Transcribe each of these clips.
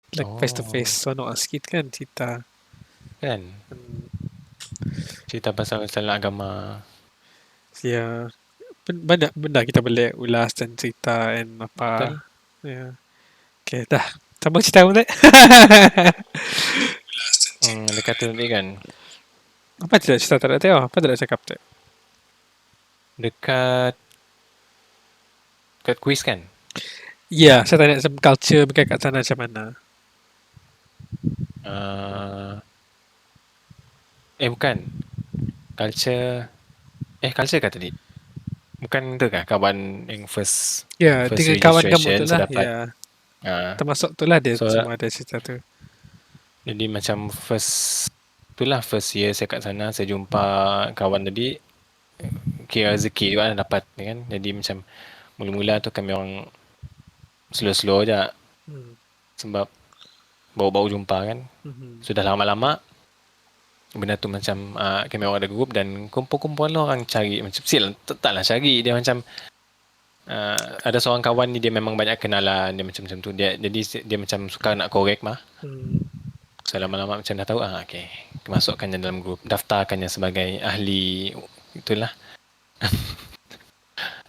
Like face to face, Oh, sonok sikit kan cerita. kan? Hmm, Cerita pasal agama. ya, banyak benda kita boleh ulas dan cerita and apa. Betul? Ya. Okay, dah. Sambung cerita pun tak? Dia kata tadi kan, Apa tidak cerita tak ada tengok? Apa tidak cakap tak? dekat dekat kuis kan? Ya, saya tanya some culture mereka kat sana macam mana. Uh, bukan. Culture, culture kah tadi? Bukan tu kah kawan yang first Ya, first dengan kawan kamu tu registration lah. saya dapat. Ya, Uh, termasuk tu lah dia so, semua ada cerita tu. jadi macam first year saya kat sana, saya jumpa kawan tadi, kira rezeki juga lah dapat kan. Jadi macam mula-mula tu kami orang slow-slow je Hmm. sebab baru-baru jumpa kan. Mhm. Sudah lama-lama benda tu macam kami orang ada group dan kumpul-kumpul lah orang cari macam taklah cari dia macam ada seorang kawan ni dia memang banyak kenalan dia macam tu dia jadi dia macam suka nak korek mah. Hmm. So lama-lama macam dah tahu okay, masukkannya dalam grup, daftarkannya sebagai ahli itulah,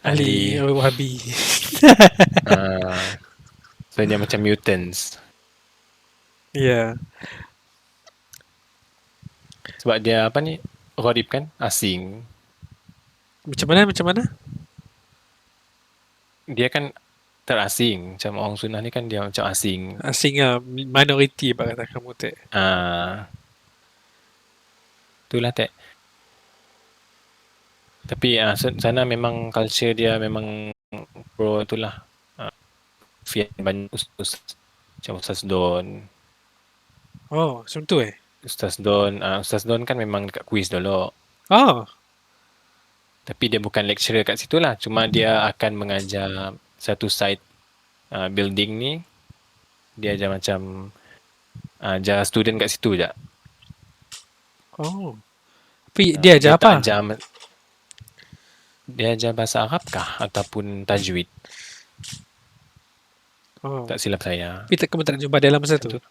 Ahli ahli Wahabi. so dia macam mutants Ya. sebab dia apa ni, gharib kan, asing. Macam mana? Macam mana? Dia kan terasing, macam orang Sunnah ni kan dia macam asing. Asing lah. Minority pak kata kamu tak. Itulah tak. Tapi sana memang culture dia memang pro itulah. Fiat banyak ustaz, macam Ustaz Don. Oh, macam tu eh? Ustaz Don kan memang dekat kuis dulu. Oh. Tapi dia bukan lecturer kat situ lah. Cuma dia akan mengajar satu site building ni. Dia ajar macam ajar student kat situ je. Oh. Tapi dia Dia ajar tak apa? ajar, dia ajar bahasa Arab kah ataupun tajwid. Oh. Tak silap saya. Tapi tak, kamu tak jumpa dia dalam masa Macam tu? tu.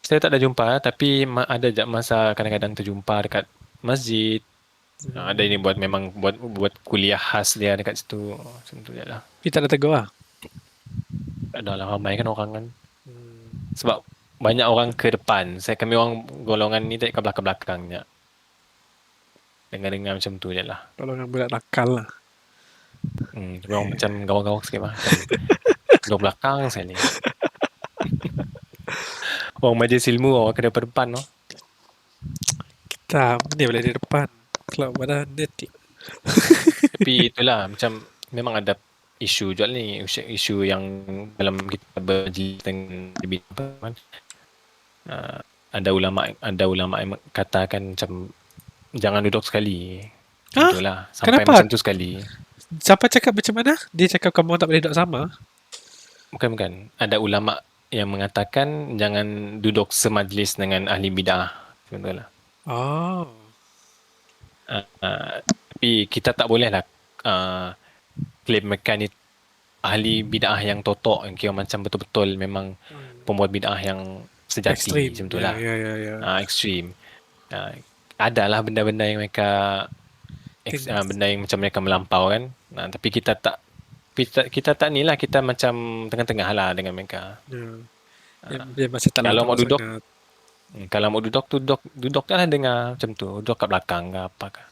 Saya tak ada jumpa tapi ada je masa kadang-kadang terjumpa dekat masjid. Ada ini Hmm. buat memang buat kuliah khas dia dekat situ. Macam tu je lah. Tapi tak ada tegur lah? Tak ada lah, ramai kan orang kan. Hmm. Sebab banyak orang ke depan. Kami orang golongan ni tak ke belakang-belakangnya. Dengar-dengar macam tu je lah. Kalau dengan budak nakal lah. Kami orang macam gawang-gawang sikit lah. Macam duduk belakang saya ni. Orang majlis ilmu orang ke depan-depan no. Kita ni boleh di depan. Kalau pada net. Tapi itulah macam memang ada isu juga ni, isu yang dalam kita berjilid dengan lebih apa kan. Ada ulama yang katakan macam jangan duduk sekali. Macam Hah? tu lah. Sampai Kenapa? macam tu sekali. Siapa cakap macam mana? Dia cakap kamu tak boleh duduk sama? Bukan. Ada ulama yang mengatakan jangan duduk semajlis dengan ahli bid'ah. Macam tu lah. Oh. Tapi kita tak boleh lah claim mereka ni ahli bid'ah yang totok, yang kira macam betul-betul memang pembuat bid'ah yang sejati. Macam Ekstrim. tu Ya, lah. ya, ya, ya. Ekstrim. Adalah benda-benda yang mereka Think, benda yang macam mereka melampau kan. Tapi kita tak ni lah, kita macam tengah-tengah lah dengan mereka. ya. Dia masih tak Kalau lampau mau duduk, sangat. kalau mau duduk lah dengar macam tu, duduk kat belakang ke apa ke.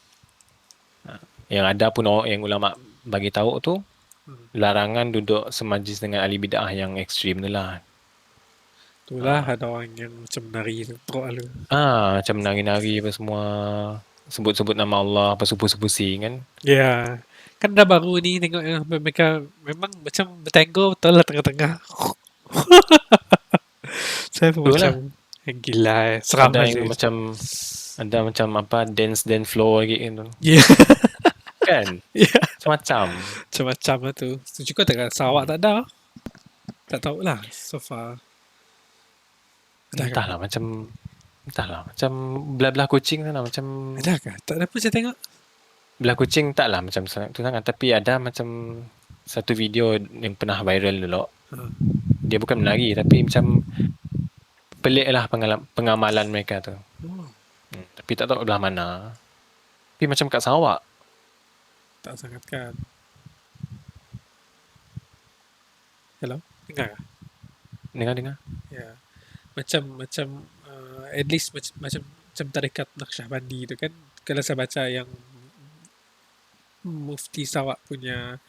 Yang ada pun yang ulama bagi tahu tu larangan duduk semajlis dengan ahli bid'ah yang ekstrim tu lah. Itulah ada orang yang macam nari tu. Teruk lalu. Macam nari-nari apa semua, sebut-sebut nama Allah, apa pusing kan. Ya. Kan dah baru ni tengok yang mereka memang macam bertenggo betul lah tengah-tengah. Saya pun Betul lah. macam gila seram Ada aja. yang macam apa dance floor lagi gitu. Ya. Kan? Ya. Semacam. Macam-macam lah tu. Setuju kau tak Sarawak tak ada. Tak tahulah so far. Ada kah? Entahlah macam belah-belah kucing sana macam Ada kah? Tak ada pun saya tengok. belah kucing taklah macam tu sangat tapi ada macam satu video yang pernah viral dulu. Ha. dia bukan menari tapi macam pelik lah pengamalan mereka tu. Oh, Tapi tak tahu belah mana. Tapi macam kat Sarawak. tak sangat kan. Hello? Dengar tak? Dengar-dengar. Ya. Macam macam at least macam tarekat Naqsyabandi tu kan, kalau saya baca yang Mufti Sarawak punya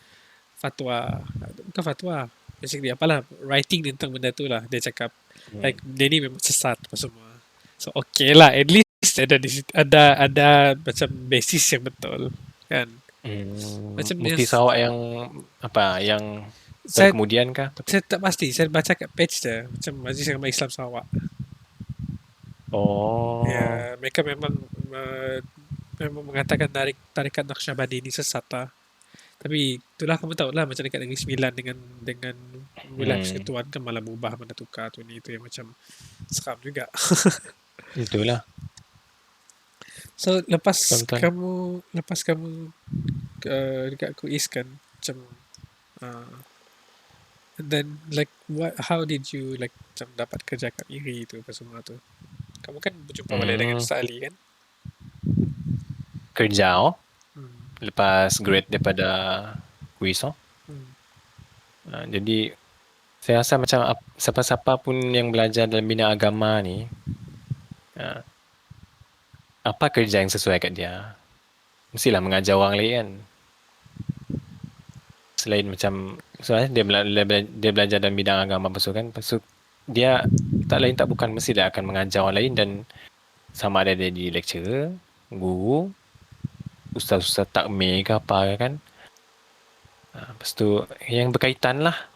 fatwa, bukan fatwa, basically apalah, writing tentang benda tu lah, dia cakap Hmm. like dia ni memang sesat apa semua. So okay lah, at least ada di ada macam basis yang betul kan. Macam dia, Mufti Sarawak yang apa? Yang baru saya kemudian kah? saya tak pasti, saya baca kat page dia macam Majlis Agama Islam Sarawak. Oh. Ya, mereka memang uh, memang mengatakan tarikat Naqsyabandi ini sesat lah. Tapi itulah, kamu tahu lah macam dekat Negeri Sembilan dengan wilayah Hmm. persekutuan kan malah berubah, mana tukar tu ni, itu yang macam seram juga. Itulah. So Betul-betul. lepas kamu dekat Kuis kan, macam uh, and then like how did you like macam dapat kerja kat Miri tu apa semua tu? Kamu kan berjumpa balik dengan Hmm. Ustaz Ali kan? Kerja Hmm. lepas grade daripada kuis Hmm. jadi saya rasa macam siapa-siapa pun yang belajar dalam bidang agama ni, uh, apa kerja yang sesuai kat dia? Mestilah mengajar orang lain kan. Selain macam soalnya dia belajar dalam bidang agama kan, dia tak lain tak bukan mesti dia akan mengajar orang lain, dan sama ada dia di lecturer, guru, ustaz-ustaz takmir ke apa kan. Lepas tu yang berkaitan lah.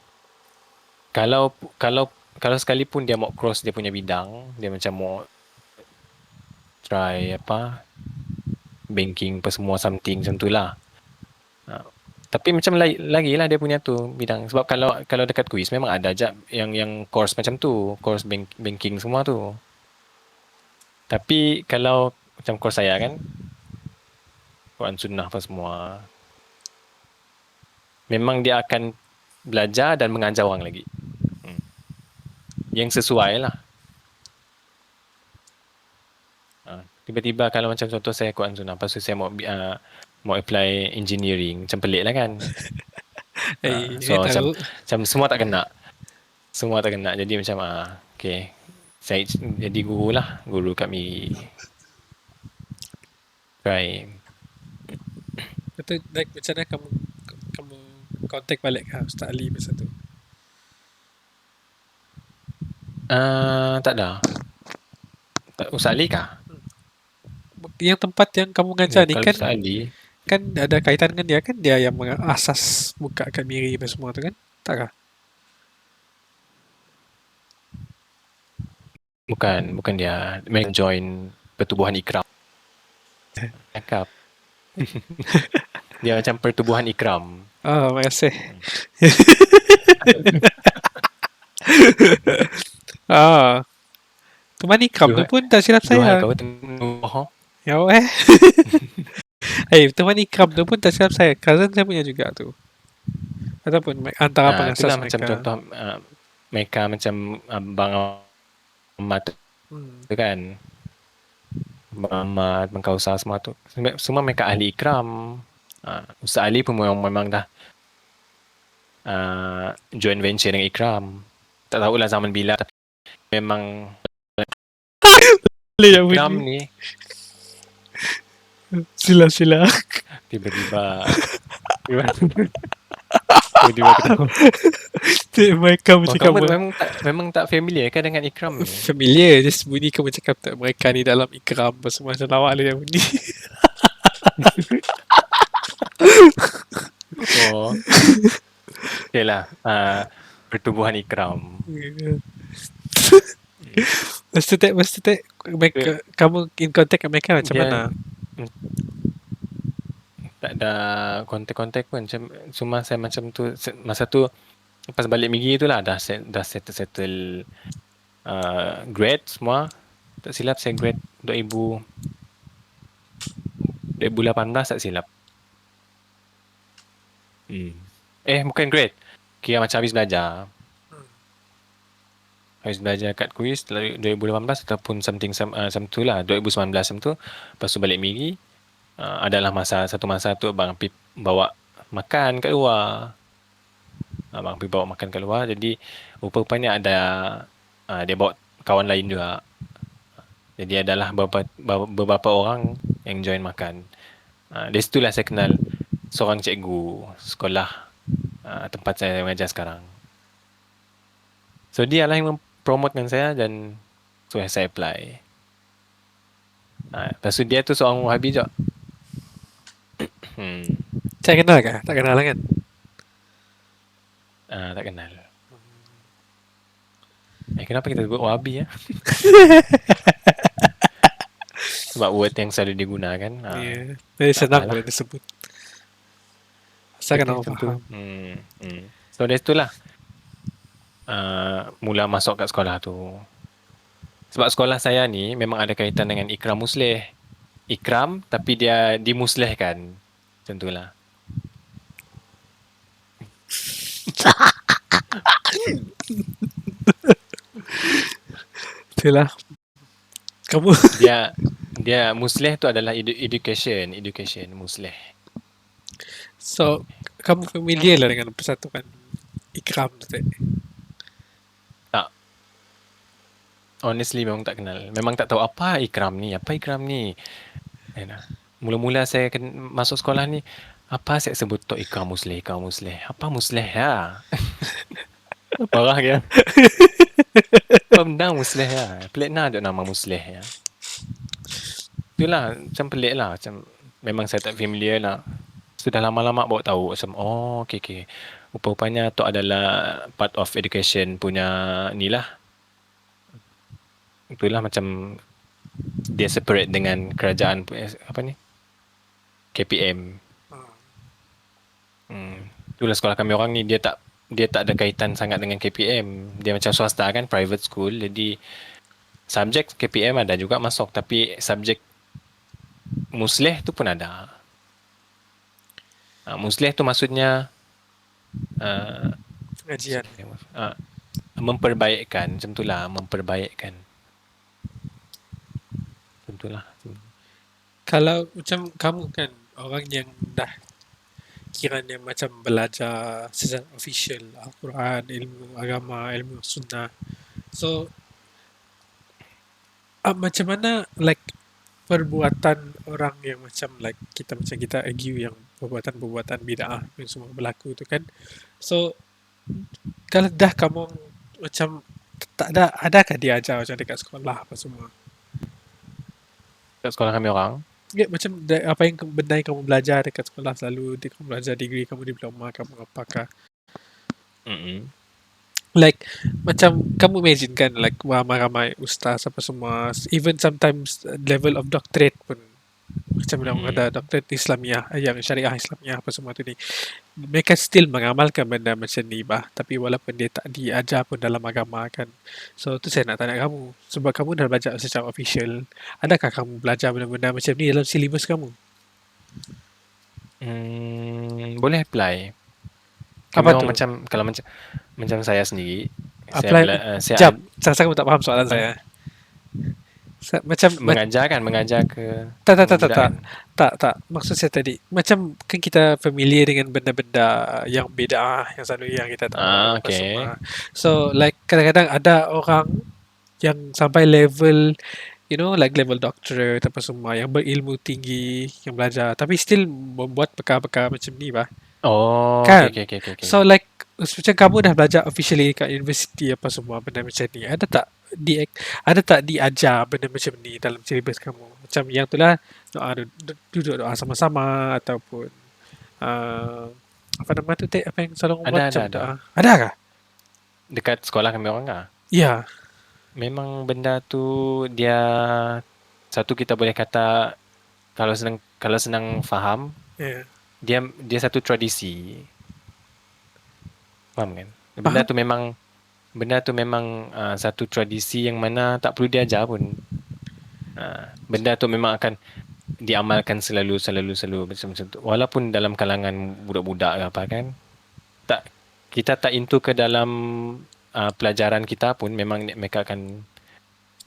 Kalau kalau kalau sekalipun dia mau cross dia punya bidang, dia macam mau try apa banking apa semua something macam tu lah. Tapi macam lagi lah dia punya tu bidang, sebab kalau dekat kuis memang ada aja yang course macam tu, course banking semua tu. Tapi kalau macam course saya kan, Quran Sunnah apa semua, memang dia akan belajar dan mengajar orang lagi. Yang sesuai lah. Tiba-tiba kalau macam contoh saya Quran Sunnah, lepas tu saya mau apply engineering, macam pelik lah kan. Saya So tahu. macam semua tak kena. Semua tak kena. Jadi macam okay. Saya jadi guru lah. Guru kami try. Betul, like macam mana kamu contact balik ke Ustaz Ali masa tu? Tak ada. Ustaz Ali kah? Yang tempat yang kamu Ya, ngajar ni kalau kan Ustaz Ali, kan ada kaitan dengan dia kan, dia yang mengasas buka kat Miri apa semua tu kan? Tak kah? bukan dia. Mereka join pertubuhan Ikram. Cakap. Dia macam pertubuhan Ikram. Oh, terima kasih. Ah, teman ikram tu Duhai, pun tak silap duhai saya. kau tengok. Ya teman ikram tu pun tak silap saya. Cousin saya punya juga tu. Ataupun antara Itulah pengasas macam mereka. contoh mereka macam Abang Ahmad Hmm. tu kan. Abang Ahmad, Abang Kausar semua tu. Semua mereka ahli Ikram. Ustaz Ali pun memang dah joint venture dengan Ikram. Tak tahulah zaman bila, tapi memang Boleh yang Ikram bunyi. ni Sila. tiba-tiba tiba-tiba ketawa. Mereka bercakap Kamu memang tak familiar kan dengan Ikram ni? familiar. Just bunyi kamu cakap tak, mereka ni dalam ikram apa semua, macam lawak lah yang bunyi. Oh, okay lah. Pertubuhan Ikram. Lepas tu mereka, kamu in contact dengan mereka macam Dia mana? tak ada kontak-kontak pun. Cuma saya macam tu, masa tu lepas balik migi tu lah dah settle grade semua. Tak silap saya grade 2018 tak silap. Bukan grade. Kira macam habis belajar. habis belajar kat kuis 2018 ataupun something tu lah 2019 tu. Lepas tu balik Miri, adalah satu masa tu abang pergi bawa makan kat luar. Abang pergi bawa makan kat luar, jadi rupanya ada dia bawa kawan lain juga. Jadi adalah beberapa orang yang join makan. Dari situlah saya kenal seorang cikgu sekolah tempat saya mengajar sekarang. So dia lah yang mempromotkan saya dan so saya apply. Lepas tu dia tu seorang Wahabi juga. Saya kenal kah? Tak kenal kan? Tak kenal. Kenapa kita sebut Wahabi ya? Sebab word yang selalu digunakan. Ya, jadi senang apalah. boleh disebut. Saya kenal faham. So dari itulah mula masuk kat sekolah tu. Sebab sekolah saya ni memang ada kaitan dengan Ikram Musleh. Ikram tapi dia dimuslehkan. Macam tu lah. Itulah. Kamu Dia musleh tu adalah education musleh. so kamu familiar lah dengan persatuan Ikram tu tadi? Tak. Honestly memang tak kenal. Memang tak tahu apa Ikram ni. Mula-mula saya masuk sekolah ni, apa saya sebut tu Ikram Musleh. Apa Musleh ya? Marah dia. Apa benda Musleh ya? Pelik nak ada nama Musleh ya. Itulah, macam pelik lah. Macam memang saya tak familiar lah. Sudah lama-lama baru tahu. Macam, okay. Rupanya tu adalah part of education punya ni lah. Itulah macam dia separate dengan kerajaan apa ni? KPM. Itulah sekolah kami orang ni dia tak ada kaitan sangat dengan KPM. Dia macam swasta kan, private school. Jadi subjek KPM ada juga masuk, tapi subjek musleh tu pun ada. Musleh tu maksudnya Pengajian. memperbaikkan, macam itulah, memperbaikkan. Macam itulah. Kalau macam kamu kan orang yang dah kiranya macam belajar secara official Al-Quran, ilmu agama, ilmu sunnah. So macam mana like perbuatan orang yang macam like kita argue yang perbuatan-perbuatan bid'ah yang semua berlaku tu kan. So kalau dah kamu macam tak ada, adakah diajar macam dekat sekolah apa semua? Kat sekolah kami orang, Ya, macam apa yang benda yang kamu belajar dekat sekolah selalu kamu belajar degree kamu, diploma kamu, apakah like macam kamu imagine kan like ramai-ramai ustaz apa semua, even sometimes level of doctorate pun macam bilang ada doctorate Islamiah yang syariah Islamiah apa semua tu ni, mereka still mengamalkan benda macam ni bah, tapi walaupun dia tak diajar pun dalam agama kan. So tu saya nak tanya kamu, sebab kamu dah belajar secara official, adakah kamu belajar benda-benda macam ni dalam silibus kamu? boleh apply. Kami Apa orang tu? kalau macam saya sendiri, Apply saya jap, saya kamu tak faham soalan saya. Macam mengajar ke tak pembudayaan. maksud saya tadi macam kan kita familiar dengan benda-benda yang bid'ah yang selalu yang kita tahu apa Okay. semua. So like kadang-kadang ada orang yang sampai level like level doctorate apa semua yang berilmu tinggi yang belajar tapi still membuat perkara-perkara macam ni bah. Kan? Okay. So like macam kamu dah belajar officially kat universiti apa semua benda macam ni, ada tak diajar benda macam ni dalam syllabus kamu? Macam yang tu lah duduk doa sama-sama ataupun apa nama tu apa yang selalu buat macam ada. doa. Ada kah? Dekat sekolah kami orang lah. Ya. Memang benda tu dia satu kita boleh kata kalau senang faham, Yeah. dia satu tradisi. Faham kan? Benda tu memang satu tradisi yang mana tak perlu diajar pun. Benda tu memang akan diamalkan selalu macam tu. Walaupun dalam kalangan budak-budak ke apa kan. Kita tak into ke dalam pelajaran kita pun memang mereka akan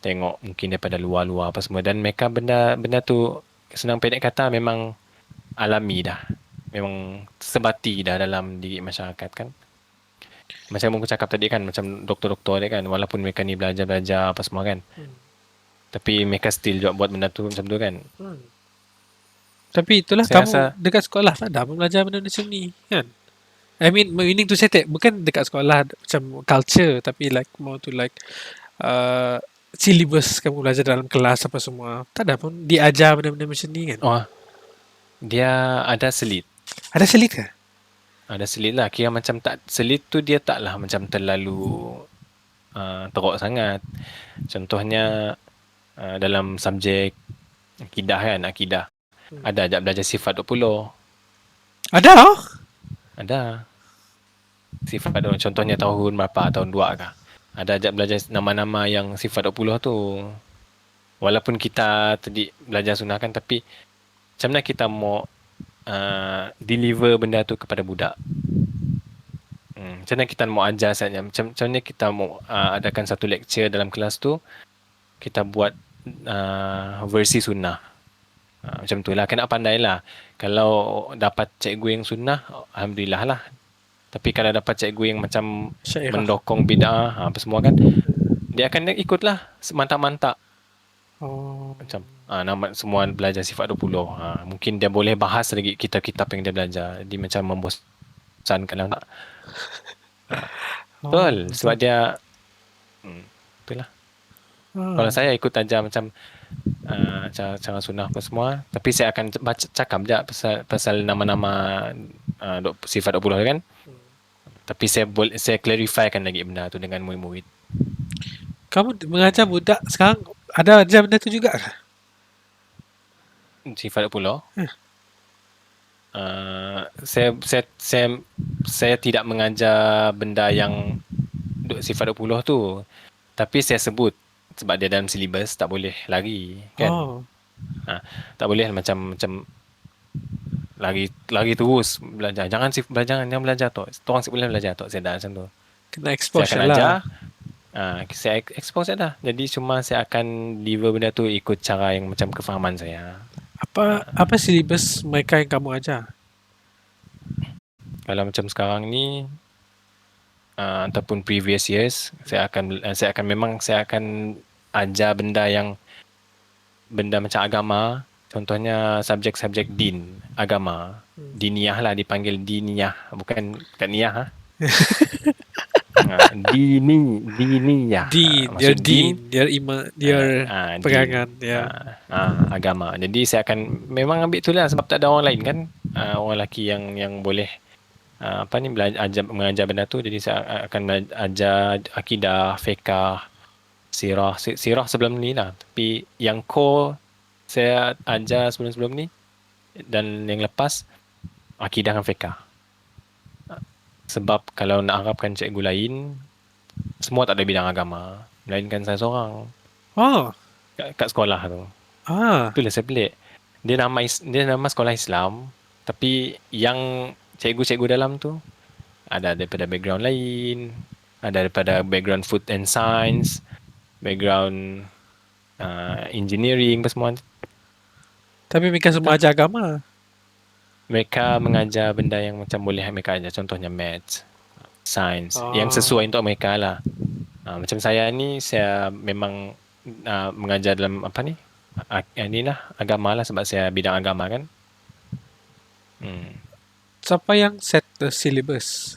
tengok mungkin daripada luar-luar apa semua, dan mereka benda tu senang pendek kata memang alami dah. Memang sebati dah dalam diri masyarakat kan. Macam aku cakap tadi kan, macam doktor-doktor ni kan, walaupun mereka ni belajar-belajar apa semua kan, Hmm. tapi mereka still juga buat benda tu macam tu kan. Hmm. Tapi itulah, Saya kamu rasa dekat sekolah tak ada pun belajar benda macam ni kan. I meaning to say that bukan dekat sekolah macam culture, tapi like more to like syllabus kamu belajar dalam kelas apa semua. Tak ada pun diajar benda-benda macam ni kan. oh, dia ada selit. Ada selit ke? Ada selit lah. Kira macam tak, selit tu dia taklah macam terlalu teruk sangat. Contohnya dalam subjek akidah kan, akidah. Ada ajak belajar sifat 20. Ada oh? Ada. Sifat tu contohnya tahun berapa, tahun 2 kah. Ada ajak belajar nama-nama yang sifat 20 tu. Walaupun kita tadi belajar sunnah kan, tapi macam mana kita mau deliver benda tu kepada budak. Macam mana kita mau ajar saja. Macam mana kita mau adakan satu lecture dalam kelas tu, kita buat versi sunnah. Macam tu lah. Kena pandai lah. Kalau dapat cikgu yang sunnah, alhamdulillah lah. Tapi kalau dapat cikgu yang macam Syairah. mendokong bid'ah apa semua kan, dia akan ikutlah mantap-mantap. Oh. Macam nama semua belajar sifat 20. Mungkin dia boleh bahas lagi kitab-kitab yang dia belajar. Jadi macam membosankan lah. Betul. Sebab dia itulah. Kalau saya ikut ajar macam cara sunnah apa semua, tapi saya akan cakap je pasal nama-nama sifat 20 kan. Tapi saya clarifikan lagi benda tu dengan murid-murid. Kamu mengajar budak sekarang ada ajar benda tu juga kah? Sifat 20. Saya tidak mengajar benda yang sifat 20 tu. Tapi saya sebut sebab dia dalam silibus tak boleh lari kan. Oh. Tak boleh macam lari terus belajar. Jangan belajar tu. Orang boleh belajar tu. Saya dah macam tu. Kena Saya expose akan lah. ajar. Saya expose saya dah. Jadi cuma saya akan deliver benda tu ikut cara yang macam kefahaman saya. Apa syllabus mereka yang kamu ajar? Kalau macam sekarang ni ataupun previous years, saya akan ajar benda macam agama. Contohnya subjek-subjek din, agama. Diniyah lah, dipanggil diniyah. Bukan niyah. Diniyah. Dia din, dia iman, dia pegangan, ya. Agama. Jadi saya akan memang ambil tu lah sebab tak ada orang lain kan. Orang lelaki yang boleh mengajar benda tu. Jadi saya akan ajar akidah, fiqh, sirah sebelum ni lah. Tapi yang core saya ajar sebelum ni dan yang lepas akidah dan fiqh. Sebab kalau nak harapkan cikgu lain, semua tak ada bidang agama, melainkan saya seorang. Oh. Kat sekolah tu. Itulah saya pelik. Dia nama sekolah Islam, tapi yang cikgu-cikgu dalam tu ada daripada background lain, ada daripada background food and science, background engineering apa semua. Tapi mereka semua ajar agama. Mereka mengajar benda yang macam boleh mereka ajar. Contohnya maths, science, yang sesuai untuk mereka lah. Macam saya ni, saya memang mengajar dalam inilah agama lah sebab saya bidang agama kan. Siapa yang set the syllabus?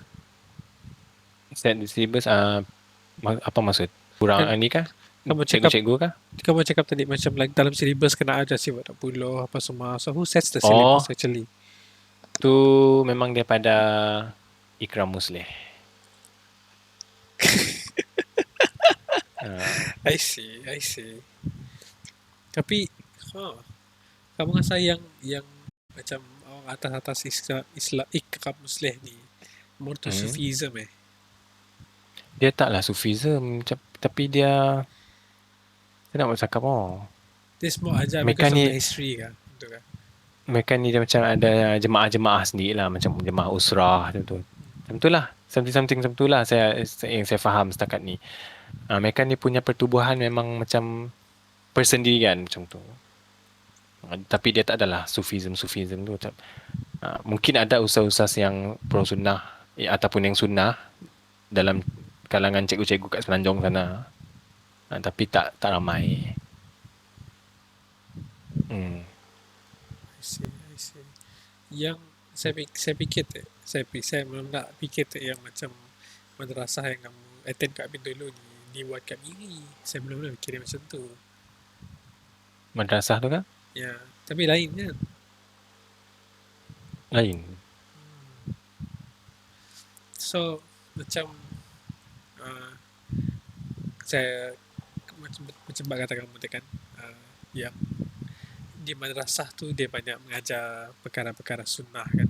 Set the syllabus apa maksud? Kurang ni kah? Cikgu-cikgu kah? Kamu cakap tadi macam like dalam syllabus kena ajar sifat 20 apa semua. So who sets the syllabus actually? Tu memang daripada Ikram Musleh. I see. Tapi kamu rasa yang macam orang atas Islam Ikram Musleh ni more to Sufism Dia taklah Sufism, tapi dia saya nak cakap dia semua ajar because of the history kan. Betul kan? Mereka ni dia macam ada jemaah-jemaah sendiri lah, macam jemaah usrah tu. Macam tu lah. something macam tu lah yang saya faham setakat ni. Mereka ni punya pertubuhan memang macam persendirian macam tu. Tapi dia tak adalah Sufism tu. Mungkin ada ustaz-ustaz yang pro sunnah ataupun yang sunnah dalam kalangan cikgu-cikgu kat Semenanjung sana. Tapi tak ramai. I see. Yang saya fikir saya belum nak fikir yang macam madrasah yang kamu attend kat Bin dulu ni dibuat kat Miri. Saya belum fikir macam tu. Madrasah tu kan? Ya, tapi lain kan. Lain. So macam saya macam kata kamu tu kan, yang di madrasah tu dia banyak mengajar perkara-perkara sunnah kan.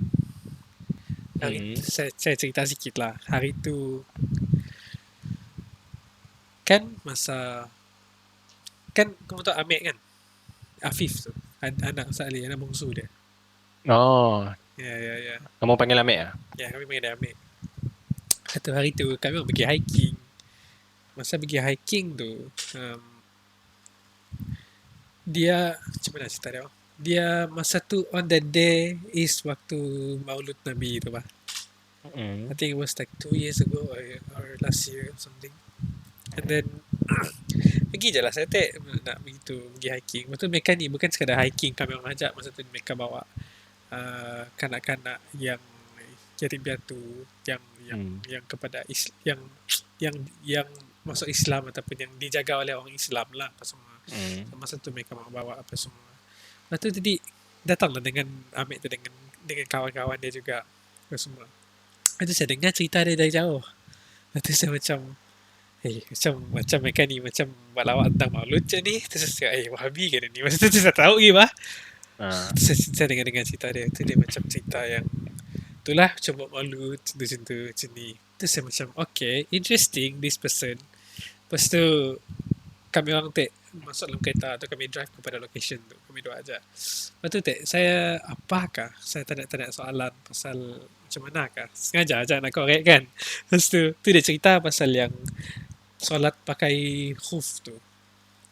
Hari saya cerita sikit lah. Hari tu kan masa kan kamu tahu Amir kan, Afif tu, anak Ustaz Ali, anak bongsu dia. Oh, Ya. kamu panggil Amir ah? Ya, kami panggil dia Amir. Satu hari tu kami orang pergi hiking. Masa pergi hiking tu, dia macam mana cerita dia? Dia masa tu on that day is waktu Maulud Nabi tu bah. I think it was like 2 years ago or last year or something. And then pergi je lah saya nak begitu pergi hiking. Lepas tu mereka ni bukan sekadar hiking, kami orang ajak masa tu mereka bawa kanak-kanak yang yatim piatu yang kepada yang masuk Islam ataupun yang dijaga oleh orang Islam lah apa semua. Masa tu mereka bawa apa semua. Lepas tu tadi datanglah dengan Amir tu dengan kawan-kawan dia juga apa semua. Lepas tu saya dengar cerita dia dari jauh. Lepas tu saya macam macam mereka ni macam buat lawak tentang maulud je ni. Terus saya Wahabi ke ni. Masa tu saya tahu ke bah. Saya dengar cerita dia. Tu dia macam cerita yang itulah macam buat maulud macam ni. Terus saya macam okay, interesting this person. Lepas tu kami orang masuk dalam kereta atau kami drive kepada location tu. Kami dua aja. Lepas tu saya apakah? Saya tanya soalan pasal macam manakah? Sengaja aja nak korek kan. Lepas tu dia cerita pasal yang solat pakai khuf tu.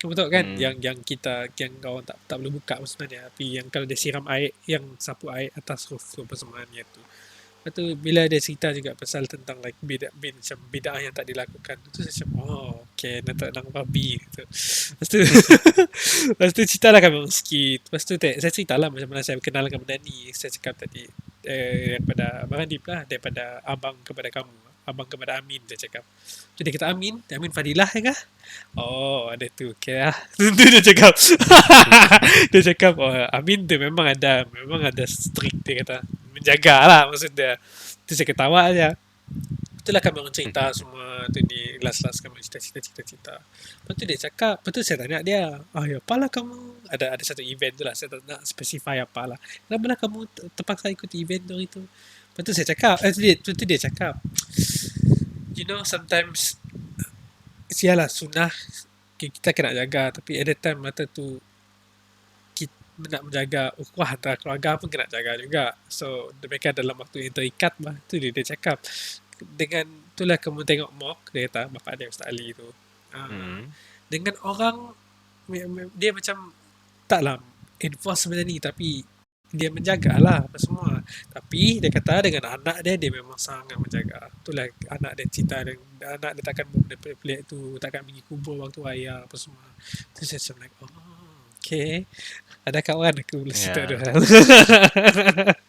Kamu tahu kan yang kita yang orang tak boleh buka sebenarnya, tapi yang kalau dia siram air, yang sapu air atas khuf tu persembahannya tu. Lepas tu bila dia cerita juga pasal tentang like macam bid'ah yang tak dilakukan, tu saya macam okay, nak tak babi gitu. Lepas tu cerita lah kami sikit. Lepas tu saya cerita lah macam mana saya kenal dengan benda ni. Saya cakap tadi daripada Abang Adib lah, daripada abang kepada kamu, abang kepada Amin, saya cakap. Tu dia kata Amin Fadilah kah? Oh, ada tu. Okay lah. Tu dia cakap. Dia cakap Amin tu memang ada strict, dia kata. Menjaga lah maksud dia. Tu saya ketawa aja. Itulah kami orang cerita semua tu ni, last kami cerita. Lepas tu dia cakap, lepas tu saya tanya dia, ya apalah kamu, ada satu event tu lah, saya tak nak specify apalah. Kenapa lah kamu terpaksa ikut event tu itu? Lepas tu saya cakap, tu dia cakap, you know sometimes sialah sunnah kita kena jaga, tapi at that time mata tu nak menjaga ukhuwah antara keluarga pun kena jaga juga. So mereka dalam waktu yang terikat bah. Tu dia cakap dengan itulah kamu tengok mock, dia kata bapak dia Ustaz Ali tu. Dengan orang dia macam taklah enforce benda ni, tapi dia menjagalah apa semua. Tapi dia kata dengan anak dia memang sangat menjaga. Itulah anak dia cerita, anak dia takkan buat benda pelik tu, takkan pergi kubur waktu raya apa semua. Tu saya macam like okay, ada kawan aku boleh cerita tu.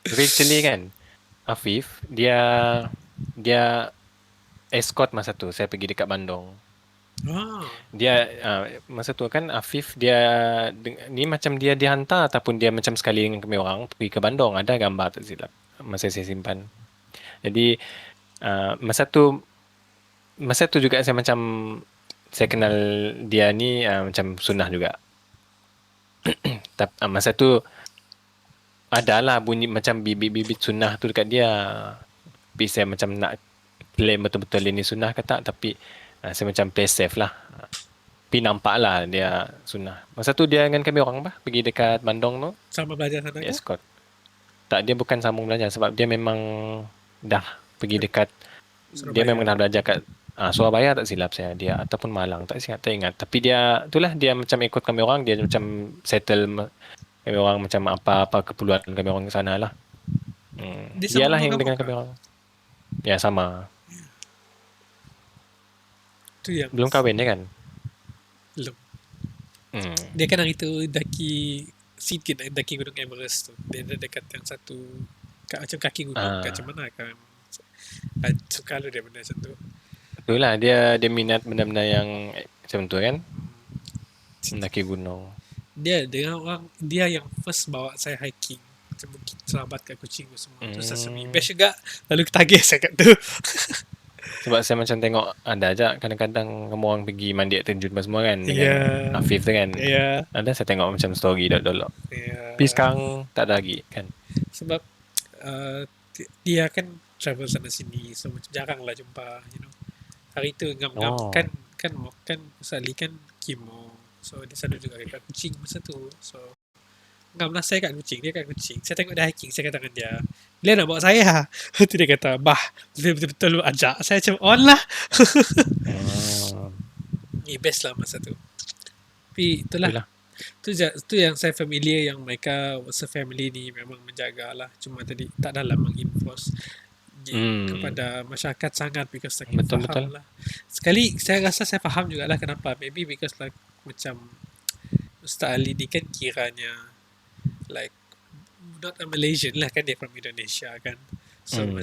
Tapi actually kan Afif dia escort masa tu saya pergi dekat Bandung. Dia masa tu kan Afif dia ni macam dia dihantar ataupun dia macam sekali dengan kami orang pergi ke Bandung, ada gambar tak silap masa saya simpan. Jadi masa tu juga saya macam saya kenal dia ni macam sunnah juga. Masa tu adalah bunyi macam bibit-bibit sunnah tu dekat dia. Tapi saya macam nak claim betul-betul ini sunnah ke tak, tapi saya macam play safe lah. Tapi nampak lah dia sunnah. Masa tu dia dengan kami orang pergi dekat Bandung tu. Sama belajar sana ke? Escort. Tak, dia bukan sambung belajar sebab dia memang dah pergi dekat dia memang Surabaya. dah belajar kat Surabaya tak silap saya dia, ataupun Malang tak ingat, tapi dia itulah dia macam ikut kami orang, dia macam settle kami orang macam apa keperluan kami orang ke sana lah. Dia sama Dialah umur yang kamu dengan kami kah? orang ya sama, Tu yang belum kahwin dia kan. belum. hmm. Dia kan hari tu daki sikit daki Gunung Everest tu. Dia ada dekat yang satu macam kaki gunung kat macam ah mana kan. Suka lu dia benda macam tu. Itulah dia minat benda-benda yang macam tu kan, mendaki gunung. Dia dengan orang dia yang first bawa saya hiking macam Bukit Selamat kat Kuching tu semua. Tu sesame. hmm. Best juga. Lalu ketagih saya kat tu. Sebab saya macam tengok ada aja kadang-kadang kamu orang pergi mandi air terjun apa semua kan dengan Ya. Afif tu kan, Ya. ada saya tengok macam story dulu. Tapi Ya. sekarang tak ada lagi kan. Sebab dia kan travel sana sini, so macam jarang lah jumpa, you know. Hari tu ngam-ngam kan, Oh, kan Sali kan kimo, so dia selalu juga kat Kuching masa tu, so ngam lah saya kat Kuching, dia kat Kuching, saya tengok dia hiking, saya kata dengan dia, dia nak bawa saya. Tu dia kata, bah, betul-betul lu ajak saya, macam on lah. hmm. Ni best lah masa tu. Tapi itulah, Itulah. tu yang saya familiar, yang mereka se-family ni memang menjaga lah, cuma tadi tak dalam menginforce Hmm. kepada masyarakat sangat, because saking Betul faham betul. lah. Sekali saya rasa saya faham jugalah kenapa. Maybe because like macam Ustaz Ali ni kan kiranya like not a Malaysian lah kan, dia from Indonesia kan. So Hmm.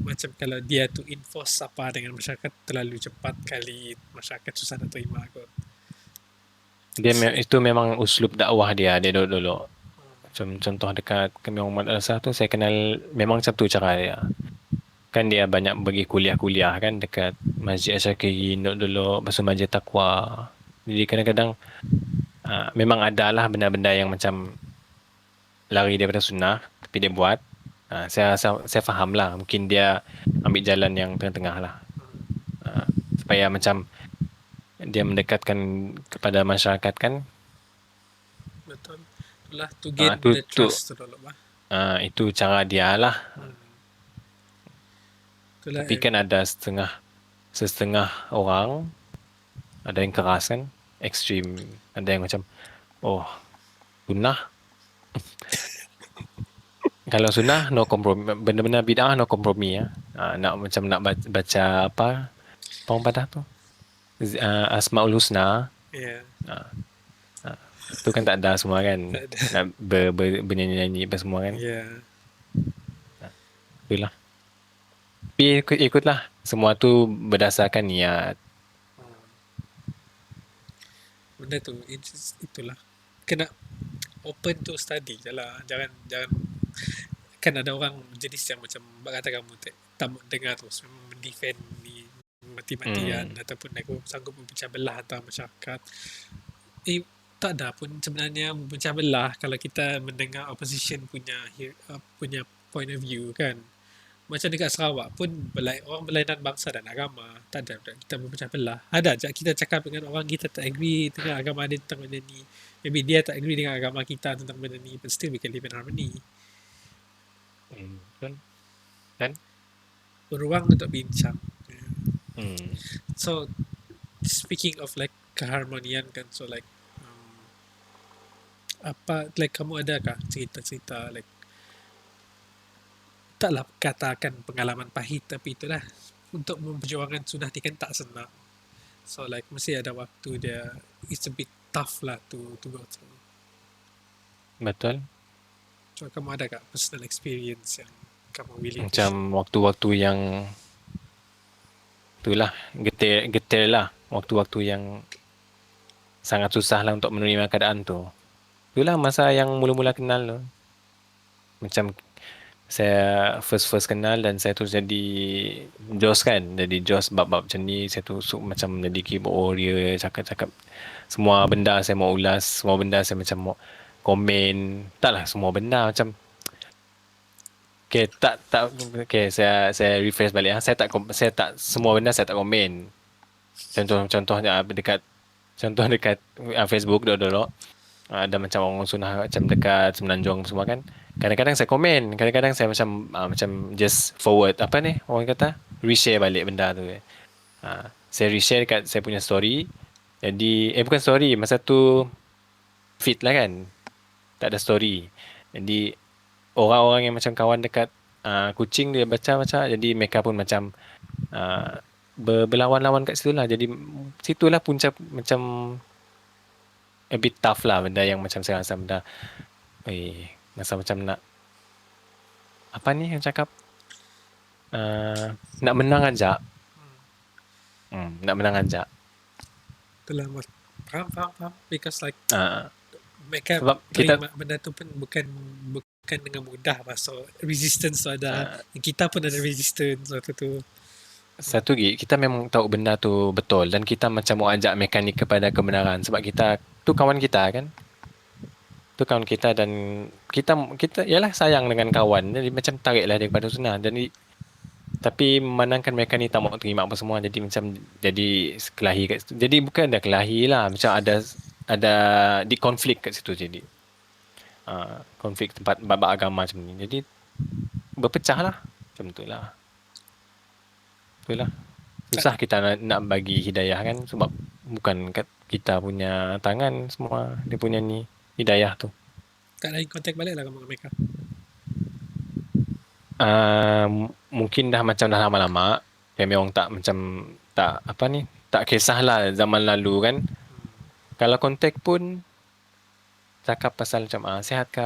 macam kalau dia tu enforce apa dengan masyarakat terlalu cepat kali, masyarakat susah nak terima kot. Itu memang uslub dakwah dia dulu. Macam contoh dekat kami orang madrasah tu saya kenal memang macam tu cara dia. Kan dia banyak bagi kuliah-kuliah kan dekat Masjid Asyakiri dulu, pasal Masjid Taqwa. Jadi kadang-kadang memang ada lah benda-benda yang macam lari daripada sunnah tapi dia buat. Saya faham lah mungkin dia ambil jalan yang tengah-tengah lah. Supaya macam dia mendekatkan kepada masyarakat kan. Betul. Itulah to gain Tu the tu trust tu dulu lah. itu cara dia lah. Itulah Tapi kan ada setengah orang ada yang keras kan, ekstrim, ada yang macam oh sunnah, kalau sunnah no kompromi, benar-benar bid'ah no kompromi ya. Nak macam nak baca apa orang patah tu, Asmaul Husna, yeah, ah, tu kan tak ada semua kan, tak ada. nak bernyanyi-nyanyi apa semua kan. Yeah. Itulah, tapi ikutlah semua tu berdasarkan niat. Benda tu itulah kena open to study je lah. Jangan kan ada orang jenis yang macam kata kamu tak mau dengar terus memang mendefend ni mati-matian, hmm. ataupun aku sanggup memecah belah antara masyarakat. Tak ada pun sebenarnya memecah belah kalau kita mendengar opposition punya point of view kan. Macam dekat Sarawak pun orang berlainan bangsa dan agama, tak ada kita memecah belah. Ada je kita cakap dengan orang kita tak agree dengan agama dia tentang benda ni. Maybe dia tak agree dengan agama kita tentang benda ni, but still we can live in harmony. Kan kan Beruang untuk bincang. hmm. So speaking of like keharmonian kan, so like apa like kamu adakah cerita-cerita like taklah katakan pengalaman pahit, tapi itulah untuk memperjuangkan sunnah ni kan tak senang. So like mesti ada waktu dia, it's a bit tough lah to go through. Betul. So kamu ada tak personal experience yang kamu willing to Macam share? waktu-waktu yang itulah getir lah, waktu-waktu yang sangat susah lah untuk menerima keadaan tu. Itulah masa yang mula-mula kenal tu. Macam saya first kenal dan saya tu jadi Jos kan, jadi Jos bab-bab macam ni, saya tu macam jadi keyboard warrior, cakap-cakap semua benda saya mau ulas, semua benda saya macam mau komen, taklah semua benda macam okay, okay, saya refresh balik. Saya tak semua benda saya tak komen. Contohnya dekat Facebook dulu ada macam orang sunnah macam dekat Semenanjung semua kan. kadang-kadang saya komen, kadang-kadang saya macam just forward apa ni orang kata reshare balik benda tu. Saya reshare kat saya punya story. Jadi bukan story, masa tu feed lah kan. Tak ada story. Jadi orang-orang yang macam kawan dekat kucing dia baca-baca, jadi mereka pun macam uh, berlawan-lawan kat situ lah. Jadi situlah punca macam a bit tough lah benda yang macam saya rasa benda rasa macam nak apa ni yang cakap nak menang aja. Nak menang aja. Itulah faham, faham, faham. Because like Uh, mereka sebab kita terima benda tu pun bukan dengan mudah lah. So resistance tu ada. uh, Kita pun ada resistance waktu tu. satu lagi kita memang tahu benda tu betul dan kita macam mau ajak mekanik kepada kebenaran sebab kita tu kawan kita kan. Tu kawan kita dan kita yalah sayang dengan kawan jadi macam tariklah dia kepada sunnah jadi tapi memandangkan mereka ni tak mau terima apa semua jadi macam jadi kelahi kat situ. Jadi bukan ada kelahi lah macam ada di konflik kat situ jadi konflik tempat bab agama macam ni jadi berpecah lah macam tu lah itulah susah kita nak bagi hidayah kan sebab bukan kat kita punya tangan semua dia punya ni hidayah tu. Kak lain kontak balik lah kamu dengan mereka. Mungkin dah macam dah lama-lama memang tak macam tak apa ni tak kisahlah zaman lalu kan kalau kontak pun cakap pasal macam sihat ke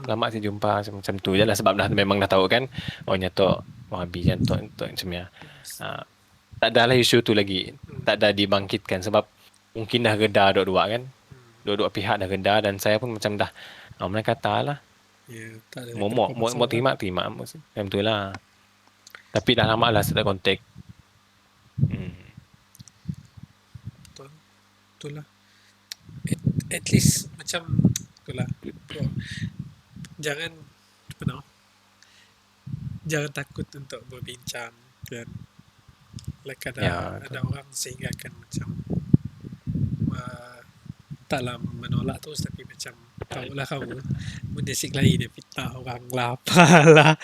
lama saya jumpa macam tu je lah sebab dah memang dah tahu kan oh nyatok Wahabi nyatok macam ya tak ada lah isu tu lagi tak ada dibangkitkan sebab mungkin dah reda dua-dua kan dua-dua pihak dah reda dan saya pun macam dah mana kata lah Ya, tak ada mau berapa mau mau masalah. terima macam tu lah tapi dah lama lah saya tak kontak. Betul. Itulah. At least macam itulah. Jangan apa nama? Jangan takut untuk berbincang dan like Ya ada betul. orang sehingga akan macam uh, taklah menolak terus tapi macam tahulah kamu benda sik lain dia fitnah orang lah apalah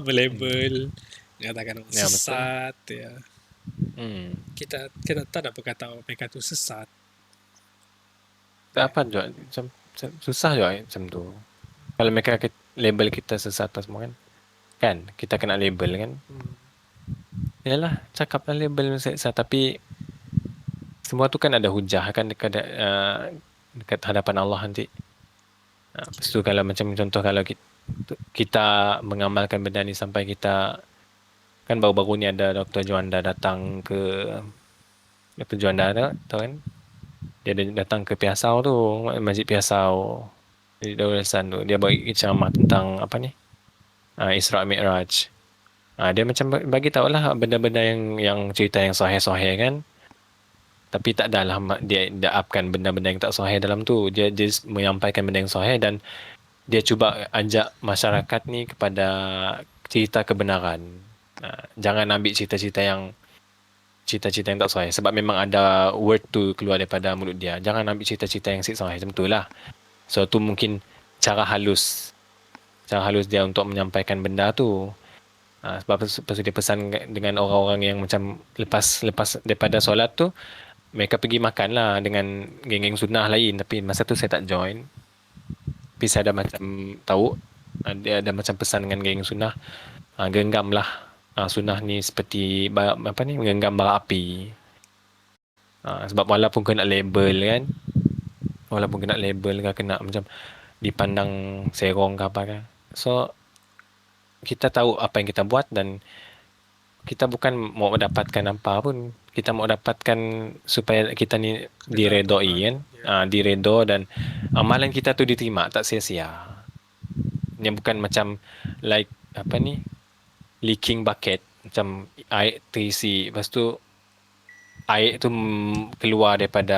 melabel mengatakan orang Ya betul. sesat ya Hmm. kita tak ada berkata mereka tu sesat Tak ya. apa juga macam susah juga macam tu. Kalau mereka label kita sesat apa semua kan kita kena label kan. Hmm. Yalah cakaplah label sesat tapi semua tu kan ada hujah kan dekat hadapan Allah nanti. Lepas tu kalau macam contoh kalau kita mengamalkan benda ni sampai kita kan baru-baru ni ada Dr. Juanda datang ke Dr. Juanda tahu kan dia datang ke Piasau tu Masjid Piasau di Darul tu dia bagi ceramah tentang apa ni Isra Mi'raj. Dia macam bagi tahu lah benda-benda yang cerita yang sahih-sahih kan tapi tak adalah dia upkan benda-benda yang tak sahih dalam tu dia menyampaikan benda yang sahih dan dia cuba ajak masyarakat ni kepada cerita kebenaran. Jangan ambil cerita-cerita yang tak sahih sebab memang ada word tu keluar daripada mulut dia. Jangan ambil cerita-cerita yang sahih macam tu lah. So tu mungkin cara halus dia untuk menyampaikan benda tu. Sebab lepas tu dia pesan dengan orang-orang yang macam lepas daripada solat tu mereka pergi makan lah dengan geng-geng sunnah lain tapi masa tu saya tak join. Tapi saya ada macam tahu dia ada macam pesan dengan geng sunnah genggam lah sunnah ni seperti apa ni menggenggam bara api. Sebab walaupun kena label kan walaupun kena label ke kena macam dipandang serong ke apa kan so kita tahu apa yang kita buat dan kita bukan mau mendapatkan apa pun kita mau dapatkan supaya kita ni Reda diredoi Tuhan kan ya. diredo dan amalan kita tu diterima tak sia-sia yang bukan macam like apa ni leaking bucket macam air terisi lepas tu air tu keluar daripada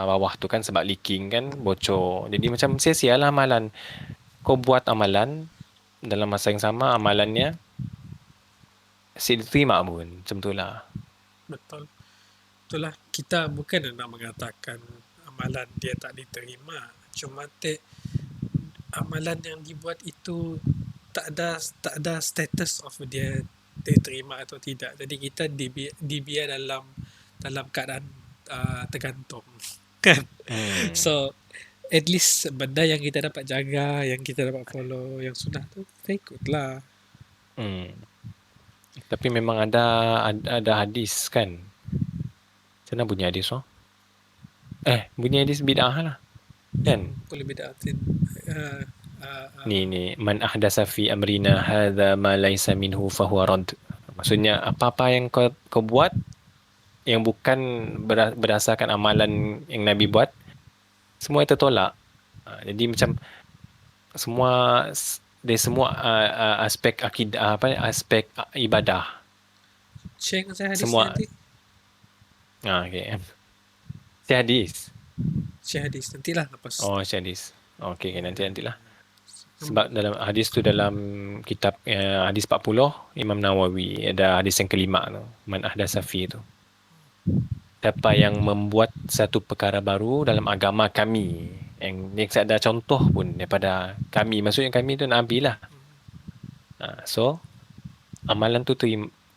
bawah tu kan sebab leaking kan bocor jadi macam sia-sia lah amalan kau buat amalan dalam masa yang sama amalannya si diterima pun macam tu lah. Betul. Itulah kita bukan nak mengatakan amalan dia tak diterima. Cuma amalan yang dibuat itu tak ada status of dia diterima atau tidak. Jadi kita dibiar dalam dalam keadaan tergantung. Kan? Hmm. So at least benda yang kita dapat jaga, yang kita dapat follow, yang sunnah tu kita ikut lah. Hmm. Tapi memang ada hadis kan. Macam mana bunyi hadis tu? Bunyi hadis bid'ah lah. Kan? Kullu bid'atin uh, Ni man ahdasa fi amrina hadza ma laysa minhu fahuwa rad. Maksudnya apa-apa yang kau buat yang bukan berdasarkan amalan yang Nabi buat, semua itu tolak. Jadi macam semua dari semua aspek akidah aspek ibadah share dengan saya hadisnya semua nanti. okey. Si hadis. Share hadis nantilah lepas. Oh, si hadis. Okey, nantilah. Kamu, Sebab dalam hadis tu dalam kitab hadis 40 Imam Nawawi ada hadis yang kelima tu, man ahdasa fi tu. Siapa yang membuat satu perkara baru dalam agama kami, yang tak ada contoh pun daripada kami, maksudnya kami tu Nabi lah. So amalan tu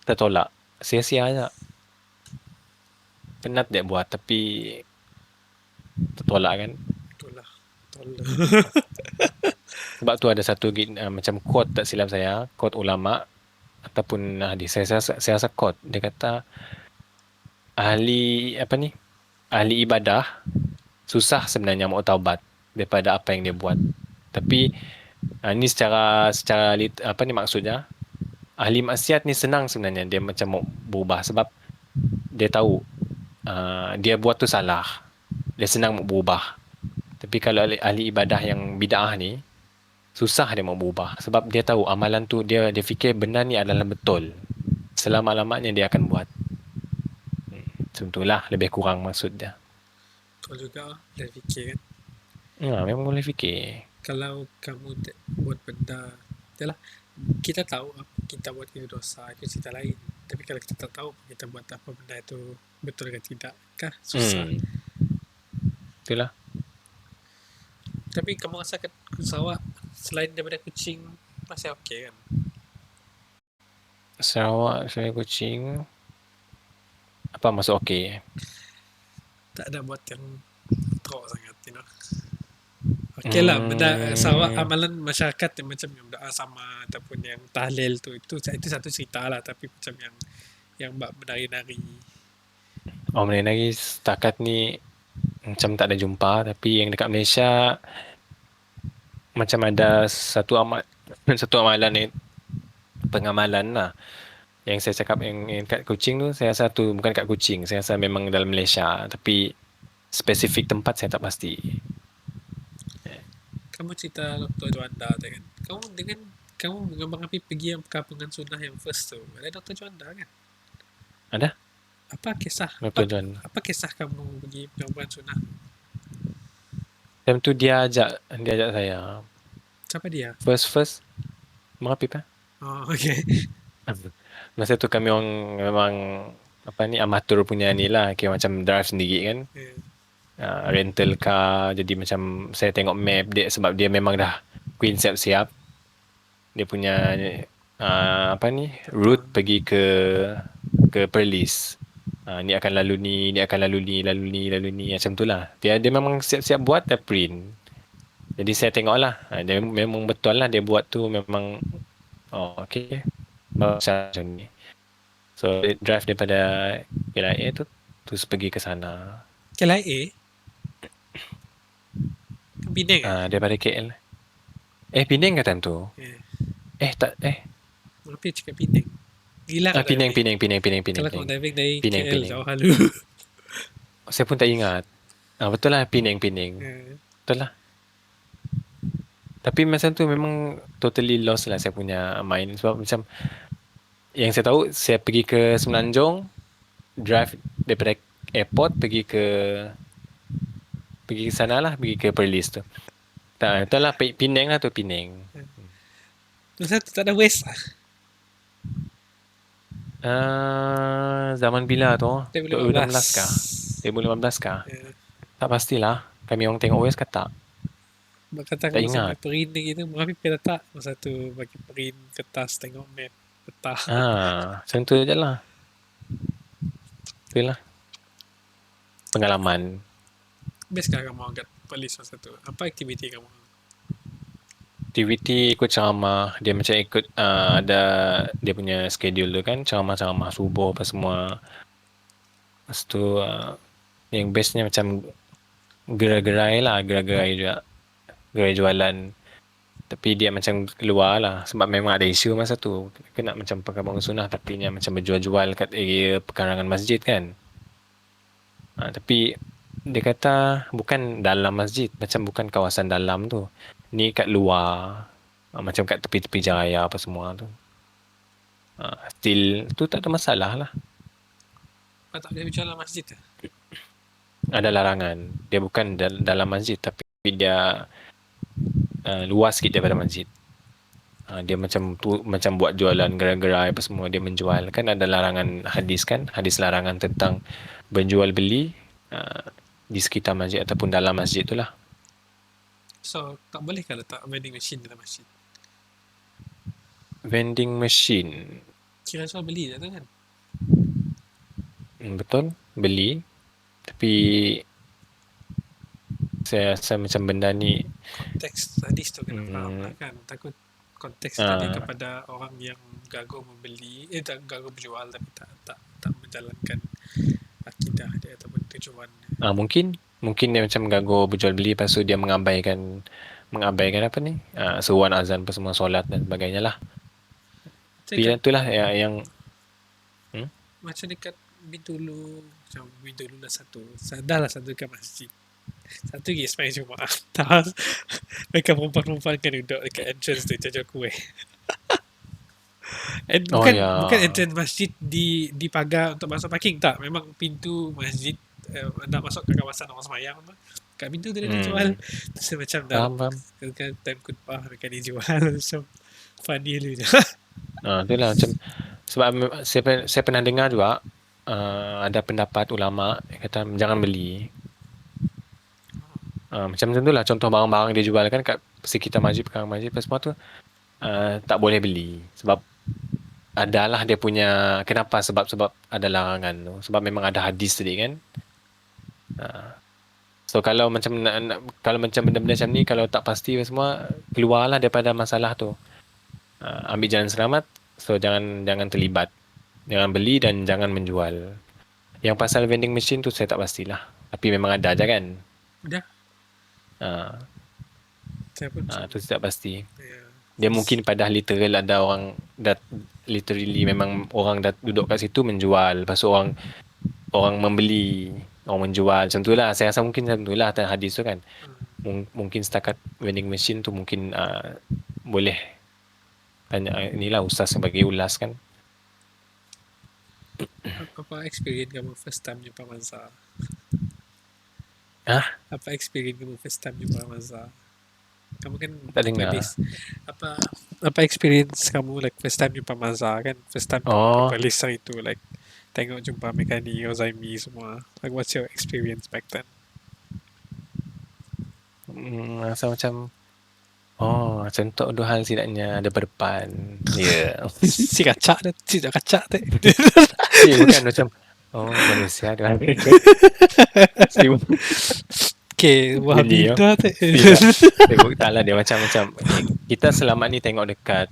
tertolak, sia-sia aja. Penat dia buat tapi tertolak kan. itulah. Tolak. Sebab tu ada satu macam quote, tak silap saya, quote ulama ataupun hadis, saya rasa quote, dia kata ahli ibadah susah sebenarnya mau taubat daripada apa yang dia buat. Tapi ni secara maksudnya, ahli maksiat ni senang sebenarnya dia macam mau berubah sebab dia tahu dia buat tu salah. Dia senang mau berubah. Tapi kalau ahli ibadah yang bid'ah ni susah dia mau berubah sebab dia tahu amalan tu, dia fikir benda ni adalah betul. Selama-lamanya dia akan buat. Macam itulah lebih kurang maksud dia. Betul juga dia fikir kan. Memang boleh fikir. Kalau kamu buat benda, itulah kita tahu kita buat itu dosa, itu cerita lain. Tapi kalau kita tak tahu kita buat apa benda itu betul ke tidak, kah susah. Itulah. Tapi kamu rasa Sarawak selain daripada kucing masih okey kan? Sarawak saya kucing apa masuk okey? Tak ada buat yang teruk sangat, you know. Okey lah, benda Sarawak amalan masyarakat yang macam yang doa sama ataupun yang tahlil tu itu satu cerita lah, tapi macam yang menari-nari. Lagi setakat ni macam tak ada jumpa, tapi yang dekat Malaysia macam ada satu amalan ni, pengamalan lah. Yang saya cakap yang kat Kuching tu, saya rasa tu bukan kat Kuching, saya rasa memang dalam Malaysia, tapi spesifik tempat saya tak pasti. Kamu cerita Dr. Juanda tu kan? Kamu dengan Bang Api pergi yang perkampungan sunnah yang first tu. Ada Dr. Juanda kan? Ada? Apa kisah? Dr. John. Apa kisah kamu pergi perkampungan sunnah? Time tu dia ajak saya. Siapa dia? First Bang Api pa? Oh, okay. Masa tu kami orang memang amatur punya ni lah, kira macam drive sendiri kan. Yeah. Rental car, jadi macam saya tengok map dia sebab dia memang dah Queen siap-siap dia punya route pergi ke Perlis. Ni akan lalu ni akan lalu ni macam tu lah. Dia memang siap-siap buat dah print. Jadi saya tengok lah, dia memang betul lah dia buat tu memang okay, macam ni. So drive daripada KLIA tu terus pergi ke sana. KLIA? Penang kan? Daripada KL. Penang ke time tu? Yeah. Mungkin cakap Penang. Gila kat Penang. Kalau kamu diving dari Penang. KL jauh halu. Saya pun tak ingat. Betul lah Penang. Betul lah. Tapi masa tu memang totally lost lah saya punya mind. Sebab macam yang saya tahu, saya pergi ke Semenanjung, drive daripada airport pergi ke sana lah, pergi ke Perlis tu. Betul lah, Penang lah tu, Penang. Masa tu tak ada West lah. Zaman bila tu? 2015 kah? 2015 kah? Tak pastilah. Kami orang tengok West ke tak? Kata Tak kamu sampai ingat. print gitu, mami pernah tak masa tu bagi print kertas tengok map peta. Macam tu je lah. Itulah pengalaman. Best kan kamu angkat polis masa tu? Apa aktiviti kamu? Aktiviti ikut ceramah. Dia macam ikut ada dia punya schedule tu kan. Ceramah-ceramah subuh apa semua. Lepas tu yang bestnya macam gerai-gerai lah. Gerai-gerai juga. Gerai jualan. Tapi dia macam keluar lah. Sebab memang ada isu masa tu. Kena macam perkabungan sunnah. Tapi dia macam berjual-jual kat area pekarangan masjid kan. Tapi dia kata bukan dalam masjid. Macam bukan kawasan dalam tu. Ni kat luar. Macam kat tepi-tepi jalan apa semua tu. Still tu tak ada masalah lah. Kau tak boleh berjualan masjid ke? Ada larangan. Dia bukan dalam masjid. Tapi dia luas sikit daripada masjid. Dia macam tu, macam buat jualan gerai-gerai apa semua. Dia menjual. Kan ada larangan hadis kan. Hadis larangan tentang berjual beli di sekitar masjid ataupun dalam masjid tu lah. So, tak boleh kan letak vending machine dalam masjid? Vending machine. Kira jual beli je tu kan? Betul. Beli. Tapi saya rasa macam benda ni Konteks hadis tu kena faham lah kan? Takut konteks tadi kepada orang yang gagal membeli, tak gagal berjual tapi tak menjalankan akidah dia ataupun tujuan dia. mungkin dia macam gagal berjual beli, lepas tu dia mengabaikan apa ni, seruan azan apa semua, solat dan sebagainya lah. Tapi itulah yang macam dekat Bintulu, macam Bintulu lah satu, dah lah satu ke masjid, satu lagi Ismail Jumaat. Tak, mereka perempuan-perempuan kan duduk dekat entrance tu jaga kuih. Bukan entrance masjid di pagar untuk masuk parking, tak, memang pintu masjid nak masuk ke kawasan orang semayang tu. Kat pintu tu dia jual. Terus macam dah time khutbah mereka dijual. Macam funny dulu je. Itulah macam, sebab saya pernah dengar juga ada pendapat ulama kata jangan beli. Macam tu lah contoh barang-barang dia jual kan kat sekitar masjid, perkara masjid apa semua tu, tak boleh beli. Sebab adalah dia punya kenapa, sebab ada larangan tu, sebab memang ada hadis tadi kan. So kalau macam kalau macam benda-benda macam ni, kalau tak pasti semua, keluarlah daripada masalah tu. Ambil jalan selamat. So jangan terlibat, jangan beli dan jangan menjual. Yang pasal vending machine tu saya tak pastilah, tapi memang ada aja kan. Dah. Saya pun tu saya tak pasti. Dia mungkin pada literal ada orang dah literally memang orang dah duduk kat situ menjual, lepas tu orang membeli, orang menjual, macam tu lah. Saya rasa mungkin macam tu lah hadis tu kan. Mungkin setakat vending machine tu mungkin boleh tanya inilah ustaz sebagai ulas kan. Apa experience kamu first time jumpa Mazhar? Apa experience kamu first time jumpa Mazhar? Kamu kan tak dengar. Apa experience kamu like first time jumpa Mazhar kan? First time jumpa listener itu, like tengok jumpa Mekani, Ozaimi semua. Like what's your experience back then? Rasa macam contoh dua hal sidaknya ada berdepan. Ya. Si kacak dah, si kacak tu. Bukan macam manusia ada. Okay, Wahabidah tu. Taklah dia macam kita selama ni tengok dekat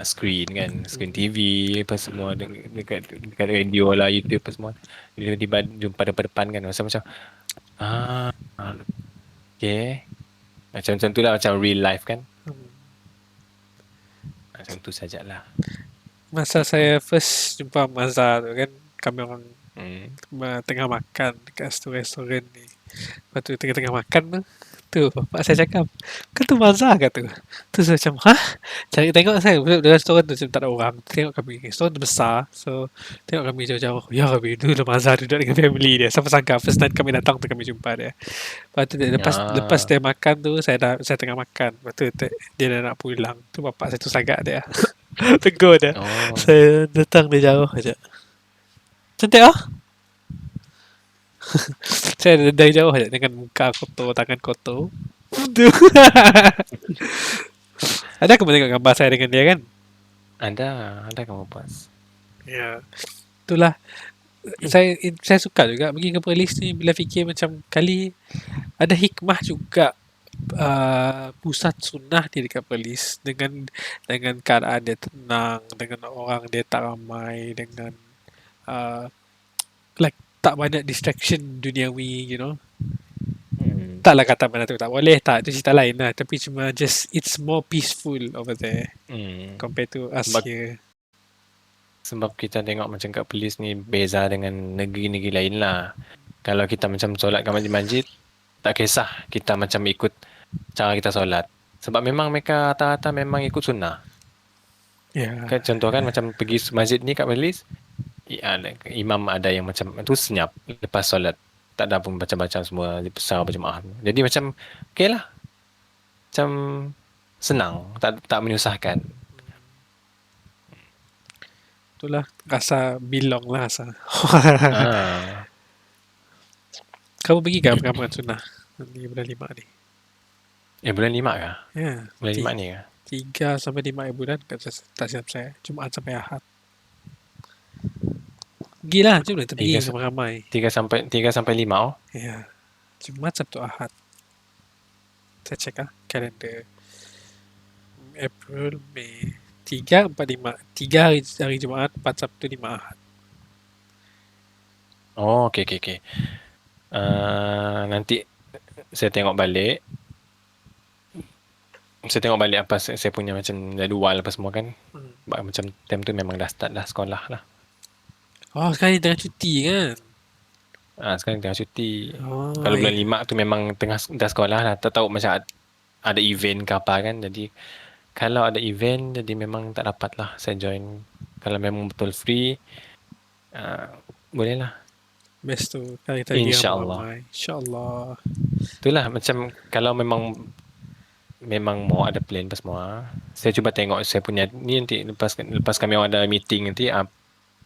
screen kan, screen TV apa semua, dekat radio lah, YouTube apa semua. Tiba-tiba jumpa depan kan, macam okay. Macam tu lah, macam real life kan. Macam tu sajalah. Masa saya first jumpa Mazhar tu kan, kami orang tengah makan dekat restoran ni. Lepas tu tengah-tengah makan tu bapak saya cakap, kan tu Mazhar ke tu? Tu saya macam, cari tengok saya, dalam restoran tu macam tak ada orang. Tengok kami, restoran tu besar. So, tengok kami jauh-jauh. Ya kami, tu Mazhar duduk dengan family dia. Siapa sangka, first night kami datang tu kami jumpa dia. Lepas tu lepas dia makan tu, saya tengah makan. Lepas tu dia dah nak pulang. Tu bapak saya tu sagak dia. Tegur dia. Saya datang dia jauh aja. Cantik saya dari jauh aja dengan muka kotor, tangan kotor. Tu. Ada kamu tengok gambar saya dengan dia kan? Ada, ada kamu pas. Ya. Itulah saya suka juga pergi ke Perlis ni bila fikir macam kali ada hikmah juga pusat sunnah di dekat Perlis dengan keadaan dia tenang, dengan orang dia tak ramai, dengan uh, like tak banyak distraction duniawi, you know. Hmm. Taklah kata mana tu tak boleh, tak, itu cerita lain lah. Tapi cuma just it's more peaceful over there Hmm. compared to us Sebab here. sebab kita tengok macam kat Perlis ni beza dengan negeri-negeri lain lah. Kalau kita macam solat kat masjid-masjid, tak kisah kita macam ikut cara kita solat. Sebab memang mereka rata-rata memang ikut sunnah. Ya, Kan contoh kan macam pergi masjid ni kat Perlis, imam ada yang macam tu senyap lepas solat. Tak ada pun baca-baca semua secara berjemaah. Jadi macam okey lah. Macam senang, tak menyusahkan. itulah rasa belong lah rasa. Ah, Kamu pergi ke perkampungan sunnah ni bulan 5 ni? bulan 5 kah? Ya, Bulan 5 ni kah? 3 sampai 5 bulan tak silap saya. Jumaat sampai Ahad. Gila, jom lah kita pergi 3 ramai-ramai. 3 sampai 5 oh. Ya, Jumaat Sabtu Ahad. Saya cek kalender. April, Mei. 3, 4, 5. 3 hari Jumaat, 4 Sabtu, 5 Ahad. Oh, okey okey okey. Nanti saya tengok balik. Saya tengok balik apa saya punya macam jadual apa semua kan. Macam time tu memang dah start dah sekolah lah. Oh, sekarang ni tengah cuti kan? Sekarang tengah cuti. Oh, Kalau bulan 5 tu memang dah sekolah lah. Tak tahu macam ada event ke apa kan. Jadi kalau ada event jadi memang tak dapat lah saya join. Kalau memang betul free, boleh lah. best tu. Kalau kita pergi InsyaAllah. ramai-ramai. InsyaAllah. Itulah macam kalau memang mau ada plan apa semua. Saya cuba tengok saya punya ni nanti lepas kami orang ada meeting nanti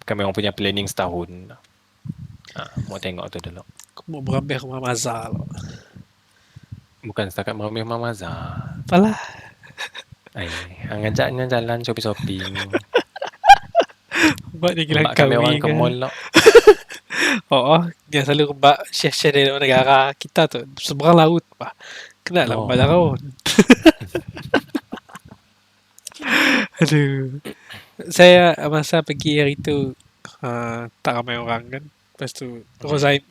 kami orang punya planning setahun. Mau tengok tu dulu. Aku mau berambil rumah Mazal. Bukan setakat meramik Mamaza. Apalah. Ngajaknya jalan shopping-shopping. Buat dia gila Mbak kami orang kawi ke kan. mall lah. Oh, dia selalu mbak share-share dari negara kita tu. Seberang laut pak. Kena lah mbak Darau. Aduh. Saya masa pergi hari tu tak ramai orang kan. Lepas tu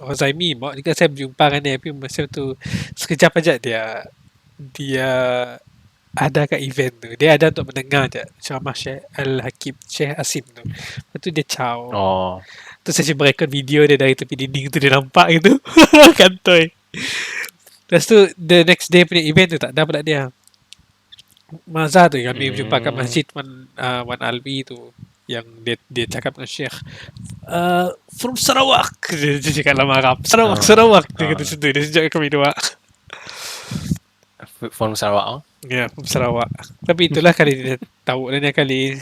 Rozaimi mak juga saya berjumpa dengan dia tapi masa tu sekejap aja dia ada kat event tu. Dia ada untuk mendengar je ceramah Syekh Al-Hakim Syekh Asim tu. Lepas tu dia ciao. Oh. Tu saya cuba rekod video dia dari tepi dinding tu dia nampak gitu. Kantoi. Lepas tu the next day punya event tu tak ada pula dia. Mazhar tu kami berjumpa kat masjid Wan Alwi tu yang dia cakap dengan Syekh from Sarawak dia cakap dalam Arab Sarawak dia kata situ dia sejak kami dua From Sarawak oh. ya from Sarawak tapi itulah kali dia tahu dan dia kali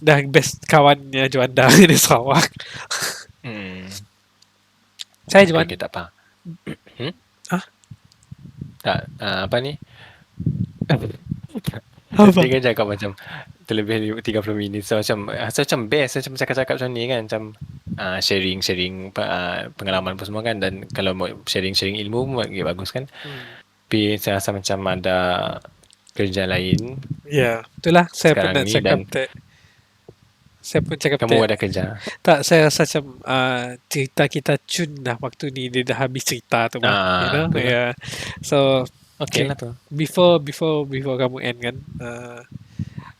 dah best kawannya Juanda di Sarawak saya Juanda Okay, tak apa. Ah? Apa ni? Apa? Dia kan cakap macam terlebih 30 minit. So macam best macam cakap-cakap macam ni kan. Macam sharing pengalaman apa semua kan. Dan kalau mau sharing ilmu pun bagus kan. Tapi saya rasa macam ada kerja lain. Ya, itulah saya pun Sekarang nak ni cakap dan saya pun cakap kamu ada kerja. tak, saya rasa macam cerita kita cun dah waktu ni dia dah habis cerita tu you know Betul. yeah. So Okay lah tu. before kamu end kan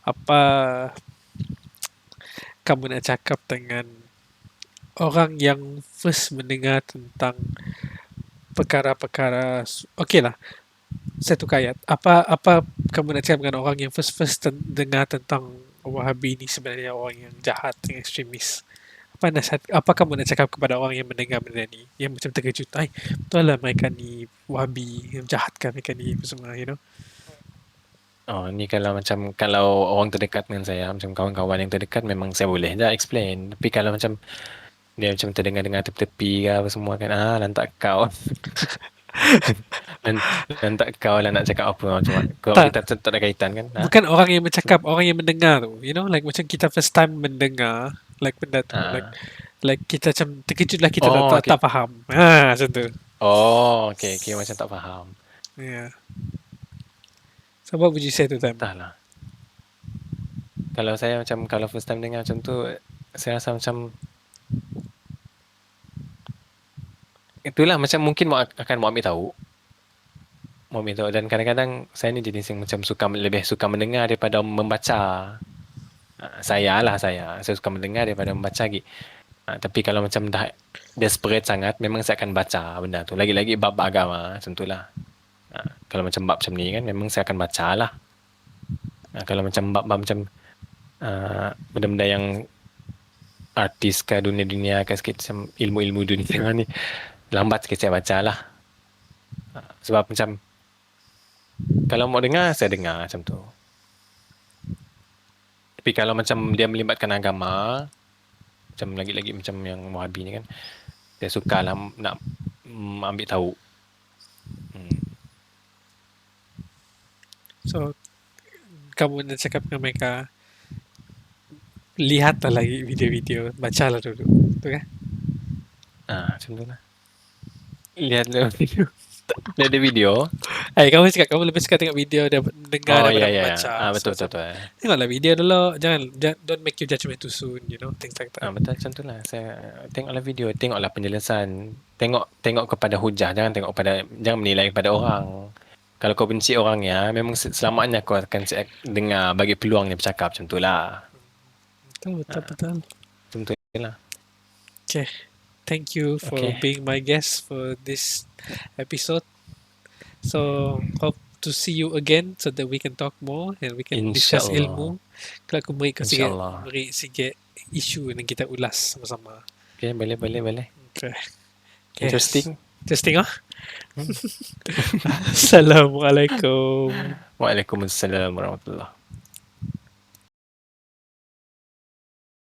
apa kamu nak cakap dengan orang yang first mendengar tentang perkara-perkara okay lah saya tukar ayat apa kamu nak cakap dengan orang yang first dengar tentang Wahabi ni sebenarnya orang yang jahat yang ekstremis apa kamu nak cakap kepada orang yang mendengar benda ni yang macam terkejut betul lah mereka ni Wahabi yang jahat kan mereka ni semua you know. Ni kalau orang terdekat dengan saya, macam kawan-kawan yang terdekat memang saya boleh je explain. Tapi kalau macam dia macam terdengar tepi-tepi ke apa semua kan, lantak kau. Dan tak kau lah nak cakap apa, cuma kalau Tak, kita tak ada kaitan kan. Ha? bukan orang yang bercakap, orang yang mendengar tu. You know, like macam kita first time mendengar like benda tu. Ah. Like kita macam terkejut lah, kita tak, Oh, tak, okay. tak faham. Ha, macam tu. Oh, okay, okay, macam tak faham. Yeah. So what would you say to them? Entahlah. Kalau saya macam, kalau first time dengar macam tu, saya rasa macam itulah, macam mungkin akan mau ambil tahu. Mau ambil tahu. Dan kadang-kadang saya ni jenis yang macam lebih suka mendengar daripada membaca. Saya suka mendengar daripada membaca lagi. Tapi kalau macam dah desperate sangat, memang saya akan baca benda tu. Lagi-lagi bab agama, macam tu lah. Kalau macam bab macam ni kan, memang saya akan baca lah. Kalau macam bab macam benda-benda yang artis ke dunia-dunia ke sikit, macam ilmu-ilmu dunia ni, lambat sikit saya baca lah. Sebab macam kalau mau dengar, saya dengar macam tu. Tapi kalau macam dia melibatkan agama, macam lagi-lagi macam yang Wahabi ni kan, saya suka lah nak ambil tahu. So, kamu nak cakap dengan mereka, lihatlah lagi video-video, bacalah dulu. Tu kan? Macam tu lah. Lihat video. Dia ada video. Kamu cakap kamu lebih suka tengok video dengar daripada membaca. Betul. Tengoklah video dulu. Jangan don't make your judgment too soon, you know, things like that. Betul, macam tu lah. Saya tengoklah video, tengoklah penjelasan. Tengok kepada hujah, jangan menilai kepada orang. Kalau kau benci orangnya, memang selamatnya kau akan dengar, bagi peluang dia bercakap, macam tu lah. Betul. Macam tu lah. Okay. Thank you for being my guest for this episode. So, hope to see you again so that we can talk more and we can discuss ilmu. Kalau aku beri sikit isu yang kita ulas sama-sama. Okay, boleh. Okay. Interesting. Interesting, Assalamualaikum. Waalaikumsalam warahmatullahi.